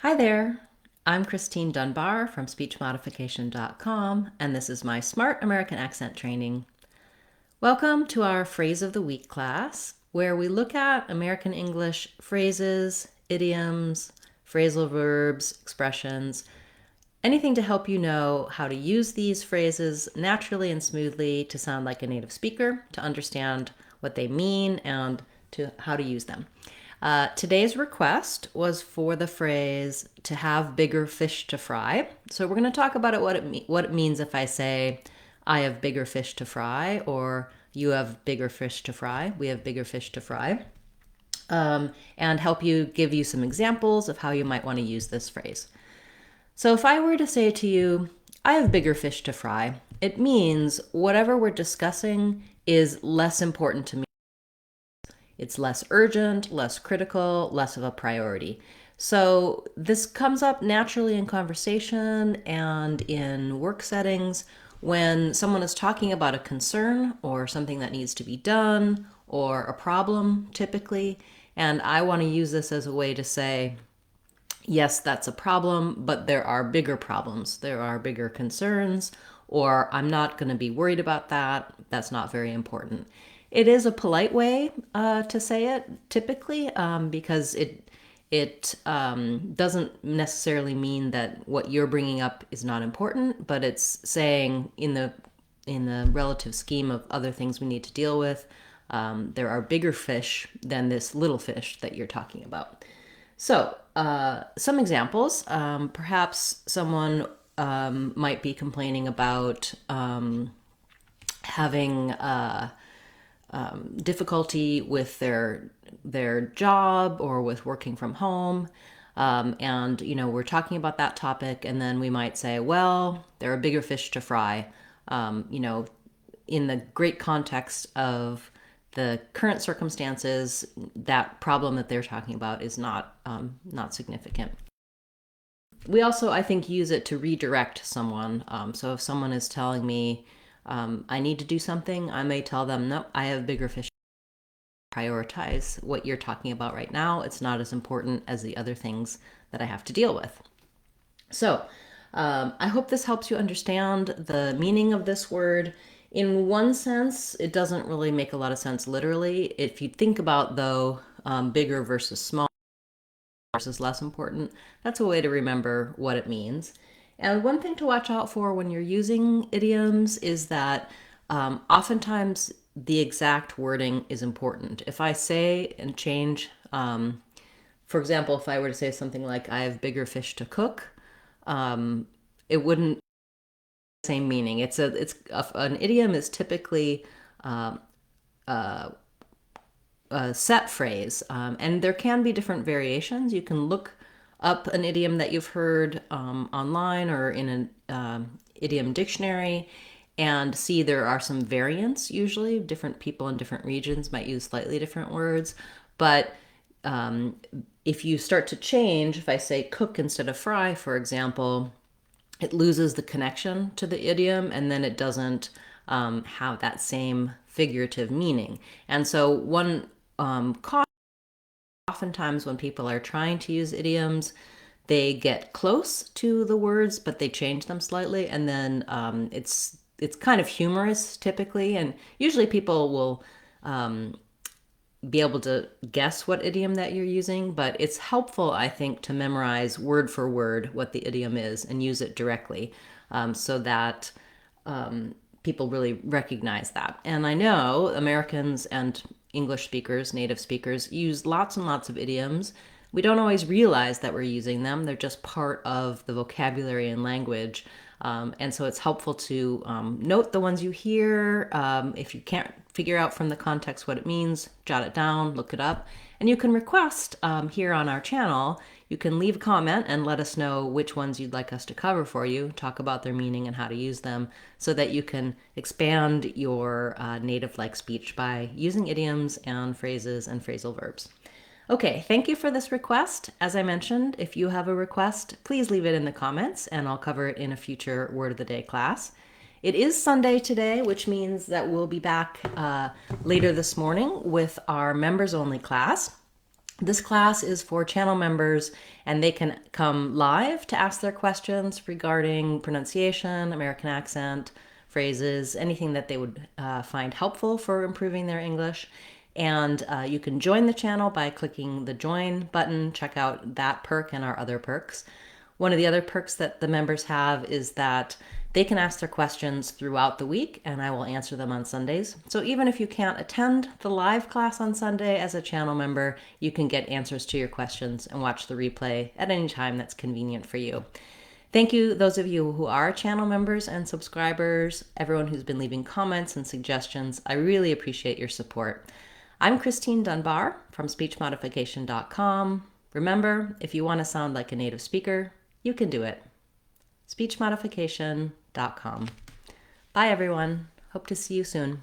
Hi there. I'm Christine Dunbar from speechmodification.com, and this is my Smart American Accent Training. Welcome to our Phrase of the Week class, where we look at American English phrases, idioms, phrasal verbs, expressions, anything to help you know how to use these phrases naturally and smoothly to sound like a native speaker, to understand what they mean, and to how to use them. Today's request was for the phrase to have bigger fish to fry. So we're going to talk about what it means if I say I have bigger fish to fry, or you have bigger fish to fry, we have bigger fish to fry, and give you some examples of how you might want to use this phrase. So if I were to say to you, I have bigger fish to fry, it means whatever we're discussing is less important to me. It's less urgent, less critical, less of a priority. So this comes up naturally in conversation and in work settings when someone is talking about a concern or something that needs to be done or a problem, typically. And I want to use this as a way to say, yes, that's a problem, but there are bigger problems. There are bigger concerns, or I'm not going to be worried about that. That's not very important. It is a polite way to say it, typically, because it doesn't necessarily mean that what you're bringing up is not important, but it's saying in the relative scheme of other things we need to deal with, there are bigger fish than this little fish that you're talking about. So, some examples. Perhaps someone might be complaining about having difficulty with their job or with working from home. And, we're talking about that topic, and then we might say, well, there are bigger fish to fry. In the great context of the current circumstances, that problem that they're talking about is not significant. We also, I think, use it to redirect someone. So if someone is telling me I need to do something, I may tell them, no, I have bigger fish. Prioritize what you're talking about right now. It's not as important as the other things that I have to deal with. So I hope this helps you understand the meaning of this word. In one sense, it doesn't really make a lot of sense literally. If you think about, though, bigger versus small versus less important, that's a way to remember what it means. And one thing to watch out for when you're using idioms is that oftentimes the exact wording is important. If I say and change, for example, if I were to say something like, I have bigger fish to cook, it wouldn't same meaning. An idiom is typically a set phrase, and there can be different variations. You can look up an idiom that you've heard online or in an idiom dictionary and see there are some variants. Usually different people in different regions might use slightly different words, but if you start to change, if I say cook instead of fry, for example, it loses the connection to the idiom, and then it doesn't have that same figurative meaning. And so one oftentimes when people are trying to use idioms, they get close to the words, but they change them slightly, and then it's kind of humorous typically, and usually people will be able to guess what idiom that you're using, but it's helpful, I think, to memorize word for word what the idiom is and use it directly, so that people really recognize that. And I know Americans and English speakers, native speakers, use lots and lots of idioms. We don't always realize that we're using them. They're just part of the vocabulary and language. And so it's helpful to note the ones you hear. If you can't figure out from the context what it means, jot it down, look it up. And you can request here on our channel, you can leave a comment and let us know which ones you'd like us to cover for you, talk about their meaning and how to use them, so that you can expand your native-like speech by using idioms and phrases and phrasal verbs. Okay, thank you for this request. As I mentioned, if you have a request, please leave it in the comments and I'll cover it in a future Word of the Day class. It is Sunday today, which means that we'll be back later this morning with our members only class. This class is for channel members, and they can come live to ask their questions regarding pronunciation, American accent, phrases, anything that they would find helpful for improving their English. And you can join the channel by clicking the join button. Check out that perk and our other perks. One of the other perks that the members have is that they can ask their questions throughout the week, and I will answer them on Sundays. So even if you can't attend the live class on Sunday as a channel member, you can get answers to your questions and watch the replay at any time that's convenient for you. Thank you, those of you who are channel members and subscribers, everyone who's been leaving comments and suggestions. I really appreciate your support. I'm Christine Dunbar from SpeechModification.com. Remember, if you want to sound like a native speaker, you can do it. SpeechModification.com. Bye, everyone. Hope to see you soon.